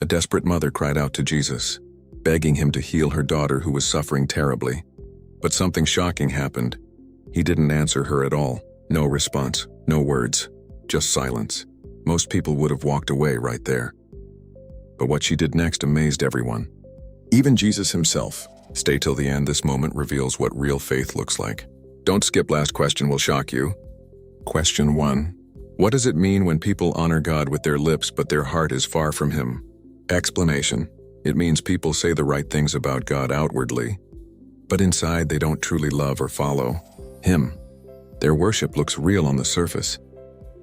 A desperate mother cried out to Jesus, begging him to heal her daughter who was suffering terribly. But something shocking happened. He didn't answer her at all. No response, no words, just silence. Most people would have walked away right there. But what she did next amazed everyone. Even Jesus himself. Stay till the end. This moment reveals what real faith looks like. Don't skip. Last question will shock you. Question 1. What does it mean when people honor God with their lips but their heart is far from Him? Explanation. It means people say the right things about God outwardly, but inside they don't truly love or follow Him. Their worship looks real on the surface,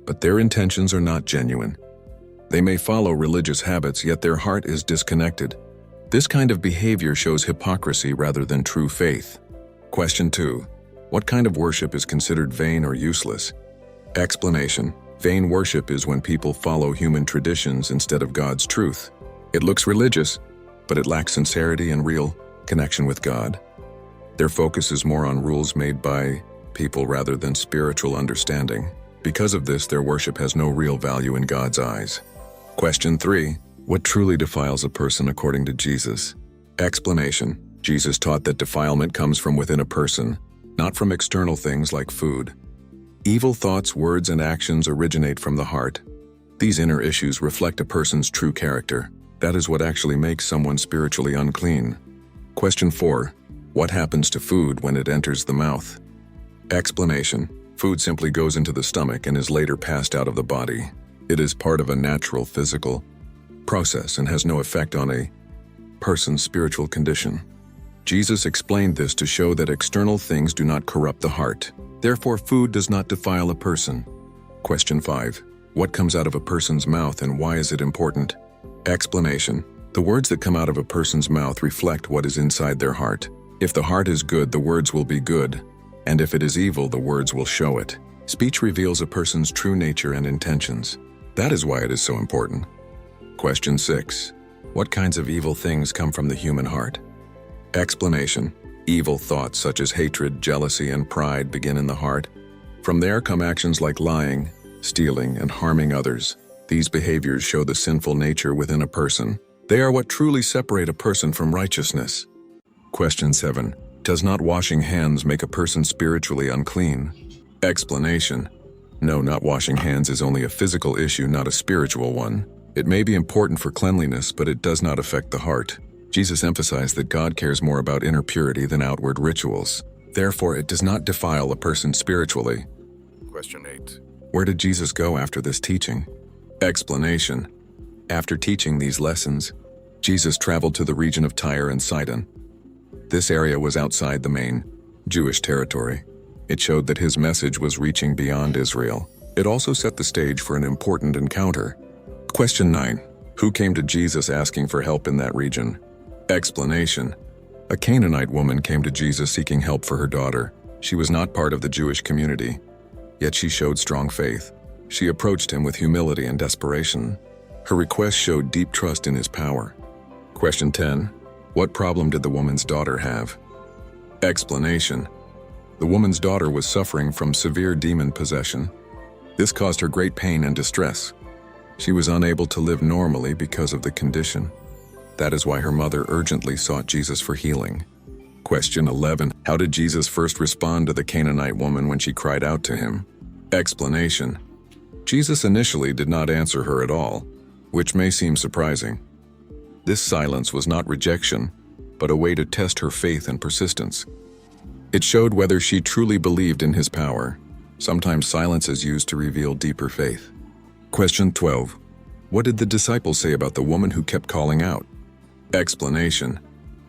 but their intentions are not genuine. They may follow religious habits, yet their heart is disconnected. This kind of behavior shows hypocrisy rather than true faith. Question 2. What kind of worship is considered vain or useless? Explanation. Vain worship is when people follow human traditions instead of God's truth. It looks religious, but it lacks sincerity and real connection with God. Their focus is more on rules made by people rather than spiritual understanding. Because of this, their worship has no real value in God's eyes. Question 3. What truly defiles a person according to Jesus? Explanation. Jesus taught that defilement comes from within a person, not from external things like food. Evil thoughts, words, and actions originate from the heart. These inner issues reflect a person's true character. That is what actually makes someone spiritually unclean. Question 4. What happens to food when it enters the mouth? Explanation. Food simply goes into the stomach and is later passed out of the body. It is part of a natural physical process and has no effect on a person's spiritual condition. Jesus explained this to show that external things do not corrupt the heart. Therefore, food does not defile a person. Question 5. What comes out of a person's mouth and why is it important? Explanation. The words that come out of a person's mouth reflect what is inside their heart. If the heart is good, the words will be good, and if it is evil, the words will show it. Speech reveals a person's true nature and intentions. That is why it is so important. Question 6. What kinds of evil things come from the human heart? Explanation. Evil thoughts such as hatred, jealousy, and pride begin in the heart. From there come actions like lying, stealing, and harming others. These behaviors show the sinful nature within a person. They are what truly separate a person from righteousness. Question 7. Does not washing hands make a person spiritually unclean? Explanation. No, not washing hands is only a physical issue, not a spiritual one. It may be important for cleanliness, but it does not affect the heart. Jesus emphasized that God cares more about inner purity than outward rituals. Therefore, it does not defile a person spiritually. Question 8. Where did Jesus go after this teaching? Explanation. After teaching these lessons, Jesus traveled to the region of Tyre and Sidon. This area was outside the main Jewish territory. It showed that his message was reaching beyond Israel. It also set the stage for an important encounter. Question 9. Who came to Jesus asking for help in that region? Explanation. A Canaanite woman came to Jesus seeking help for her daughter. She was not part of the Jewish community, yet she showed strong faith. She approached him with humility and desperation. Her request showed deep trust in his power. Question 10. What problem did the woman's daughter have? Explanation. The woman's daughter was suffering from severe demon possession. This caused her great pain and distress. She was unable to live normally because of the condition. That is why her mother urgently sought Jesus for healing. Question 11. How did Jesus first respond to the Canaanite woman when she cried out to him? Explanation. Jesus initially did not answer her at all, which may seem surprising. This silence was not rejection, but a way to test her faith and persistence. It showed whether she truly believed in his power. Sometimes silence is used to reveal deeper faith. Question 12. What did the disciples say about the woman who kept calling out? Explanation.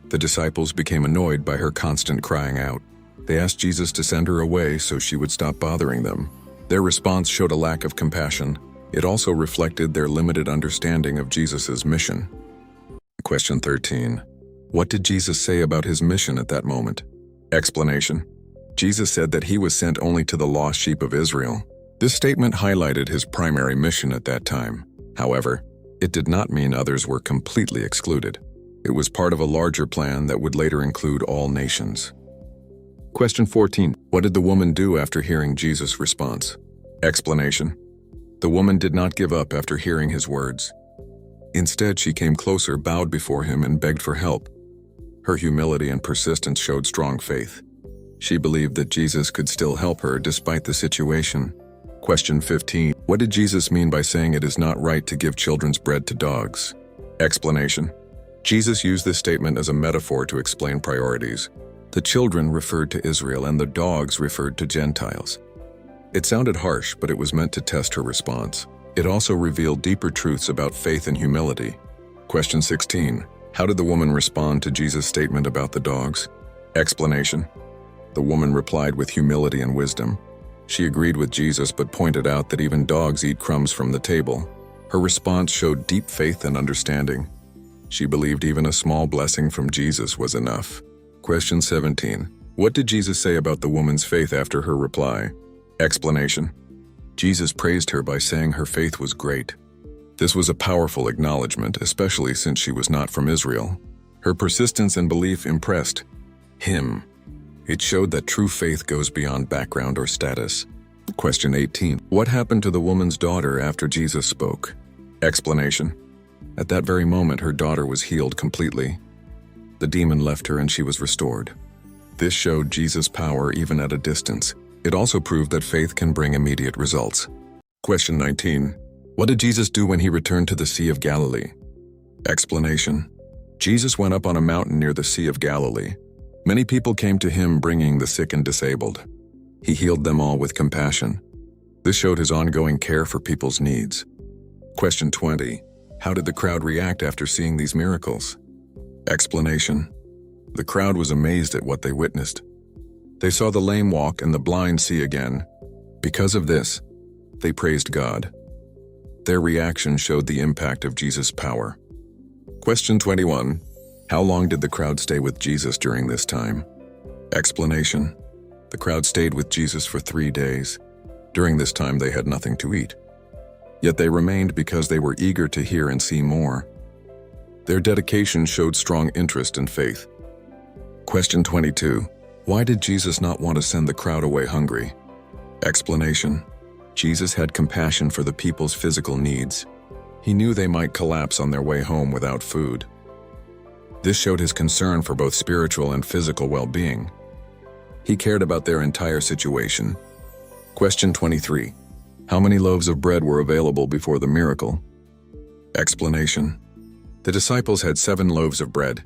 The disciples became annoyed by her constant crying out. They asked Jesus to send her away so she would stop bothering them. Their response showed a lack of compassion. It also reflected their limited understanding of Jesus' mission. Question 13. What did Jesus say about his mission at that moment? Explanation. Jesus said that he was sent only to the lost sheep of Israel. This statement highlighted his primary mission at that time. However, it did not mean others were completely excluded. It was part of a larger plan that would later include all nations. Question 14. What did the woman do after hearing Jesus' response? Explanation. The woman did not give up after hearing his words. Instead, she came closer, bowed before him, and begged for help. Her humility and persistence showed strong faith. She believed that Jesus could still help her despite the situation. Question 15. What did Jesus mean by saying it is not right to give children's bread to dogs? Explanation. Jesus used this statement as a metaphor to explain priorities. The children referred to Israel and the dogs referred to Gentiles. It sounded harsh, but it was meant to test her response. It also revealed deeper truths about faith and humility. Question 16. How did the woman respond to Jesus' statement about the dogs? Explanation. The woman replied with humility and wisdom. She agreed with Jesus but pointed out that even dogs eat crumbs from the table. Her response showed deep faith and understanding. She believed even a small blessing from Jesus was enough. Question 17. What did Jesus say about the woman's faith after her reply? Explanation. Jesus praised her by saying her faith was great. This was a powerful acknowledgement, especially since she was not from Israel. Her persistence and belief impressed him. It showed that true faith goes beyond background or status. Question 18. What happened to the woman's daughter after Jesus spoke? Explanation. At that very moment, her daughter was healed completely. The demon left her and she was restored. This showed Jesus' power even at a distance. It also proved that faith can bring immediate results. Question 19. What did Jesus do when he returned to the Sea of Galilee? Explanation. Jesus went up on a mountain near the Sea of Galilee. Many people came to him bringing the sick and disabled. He healed them all with compassion. This showed his ongoing care for people's needs. Question 20. How did the crowd react after seeing these miracles? Explanation. The crowd was amazed at what they witnessed. They saw the lame walk and the blind see again. Because of this, they praised God. Their reaction showed the impact of Jesus' power. Question 21. How long did the crowd stay with Jesus during this time? Explanation. The crowd stayed with Jesus for 3 days. During this time, they had nothing to eat. Yet they remained because they were eager to hear and see more. Their dedication showed strong interest and faith. Question 22. Why did Jesus not want to send the crowd away hungry? Explanation. Jesus had compassion for the people's physical needs. He knew they might collapse on their way home without food. This showed his concern for both spiritual and physical well-being. He cared about their entire situation. Question 23. How many loaves of bread were available before the miracle? Explanation. The disciples had 7 loaves of bread.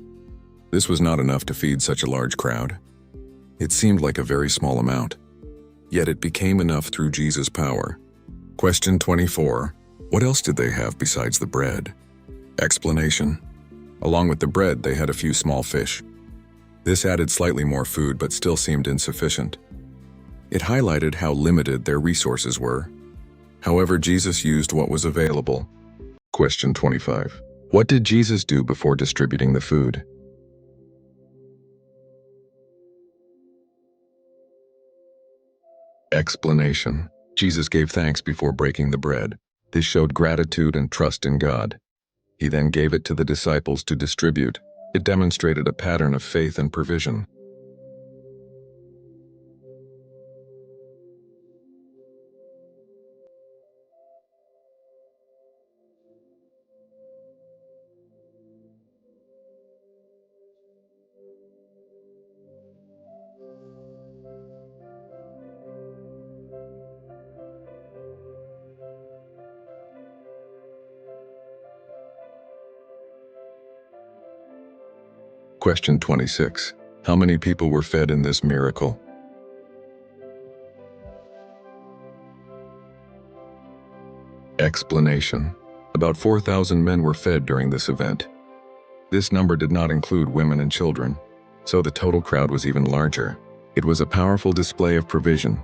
This was not enough to feed such a large crowd. It seemed like a very small amount. Yet it became enough through Jesus' power. Question 24. What else did they have besides the bread? Explanation. Along with the bread, they had a few small fish. This added slightly more food but still seemed insufficient. It highlighted how limited their resources were. However, Jesus used what was available. Question 25. What did Jesus do before distributing the food? Explanation. Jesus gave thanks before breaking the bread. This showed gratitude and trust in God. He then gave it to the disciples to distribute. It demonstrated a pattern of faith and provision. Question 26. How many people were fed in this miracle? Explanation. About 4,000 men were fed during this event. This number did not include women and children, so the total crowd was even larger. It was a powerful display of provision.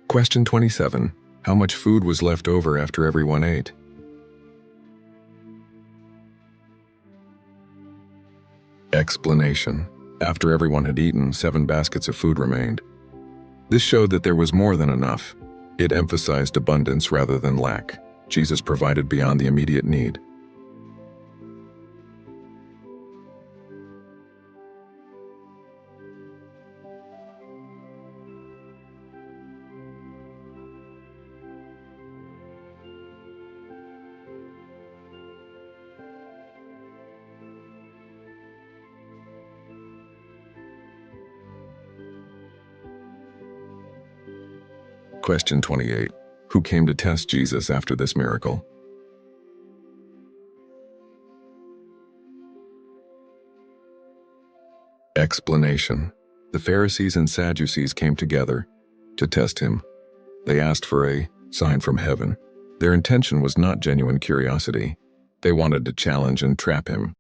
Question 27. How much food was left over after everyone ate? Explanation. After everyone had eaten, 7 baskets of food remained. This showed that there was more than enough. It emphasized abundance rather than lack. Jesus provided beyond the immediate need. Question 28. Who came to test Jesus after this miracle? Explanation. The Pharisees and Sadducees came together to test him. They asked for a sign from heaven. Their intention was not genuine curiosity. They wanted to challenge and trap him.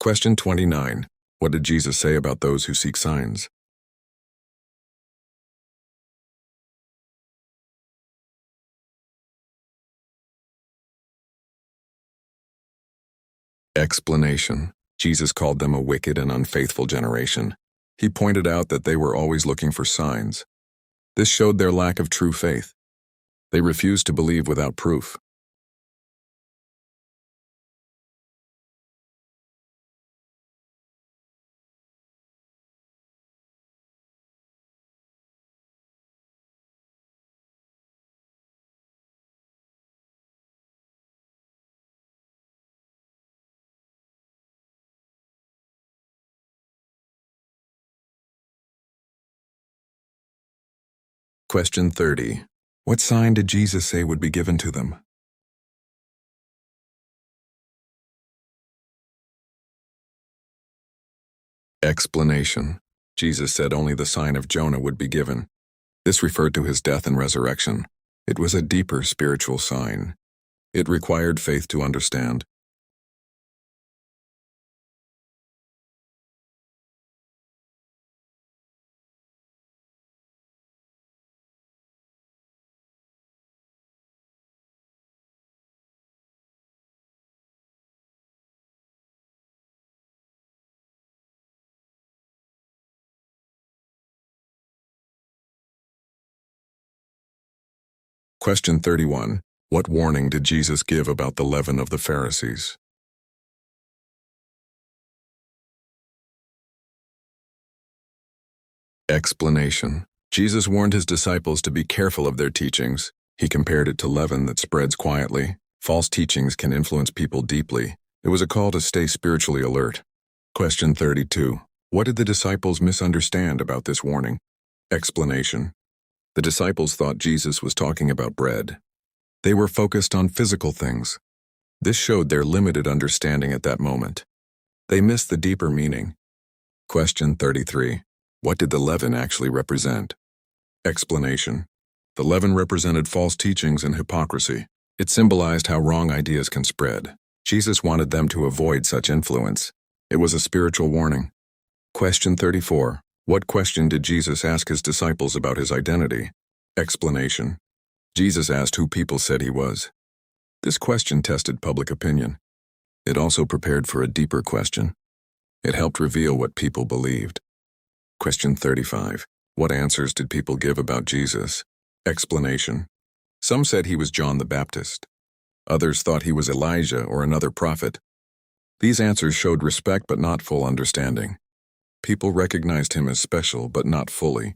Question 29. What did Jesus say about those who seek signs? Explanation. Jesus called them a wicked and unfaithful generation. He pointed out that they were always looking for signs. This showed their lack of true faith. They refused to believe without proof. Question 30. What sign did Jesus say would be given to them? Explanation. Jesus said only the sign of Jonah would be given. This referred to his death and resurrection. It was a deeper spiritual sign. It required faith to understand. Question 31. What warning did Jesus give about the leaven of the Pharisees? Explanation. Jesus warned his disciples to be careful of their teachings. He compared it to leaven that spreads quietly. False teachings can influence people deeply. It was a call to stay spiritually alert. Question 32. What did the disciples misunderstand about this warning? Explanation. The disciples thought Jesus was talking about bread. They were focused on physical things. This showed their limited understanding at that moment. They missed the deeper meaning. Question 33. What did the leaven actually represent? Explanation. The leaven represented false teachings and hypocrisy. It symbolized how wrong ideas can spread. Jesus wanted them to avoid such influence. It was a spiritual warning. Question 34. What question did Jesus ask his disciples about his identity? Explanation. Jesus asked who people said he was. This question tested public opinion. It also prepared for a deeper question. It helped reveal what people believed. Question 35. What answers did people give about Jesus? Explanation. Some said he was John the Baptist. Others thought he was Elijah or another prophet. These answers showed respect but not full understanding. People recognized him as special but not fully.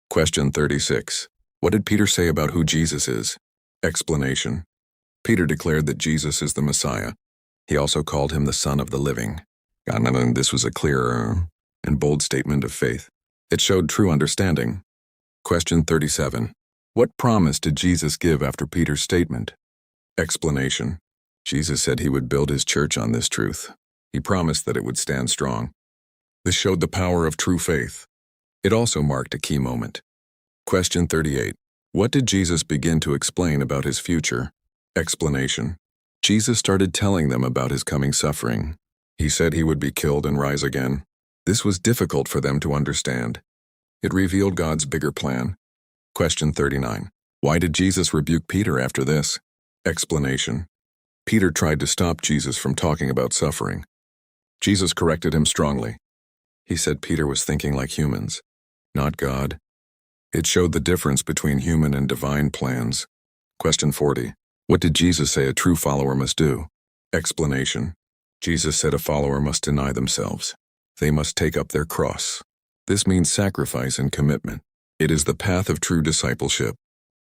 Question 36. What did Peter say about who Jesus is? Explanation. Peter declared that Jesus is the Messiah. He also called him the Son of the Living. And this was a clear and bold statement of faith. It showed true understanding. Question 37. What promise did Jesus give after Peter's statement? Explanation. Jesus said he would build his church on this truth. He promised that it would stand strong. This showed the power of true faith. It also marked a key moment. Question 38. What did Jesus begin to explain about his future? Explanation. Jesus started telling them about his coming suffering. He said he would be killed and rise again. This was difficult for them to understand. It revealed God's bigger plan. Question 39. Why did Jesus rebuke Peter after this? Explanation. Peter tried to stop Jesus from talking about suffering. Jesus corrected him strongly. He said Peter was thinking like humans, not God. It showed the difference between human and divine plans. Question 40. What did Jesus say a true follower must do? Explanation. Jesus said a follower must deny themselves. They must take up their cross. This means sacrifice and commitment. It is the path of true discipleship.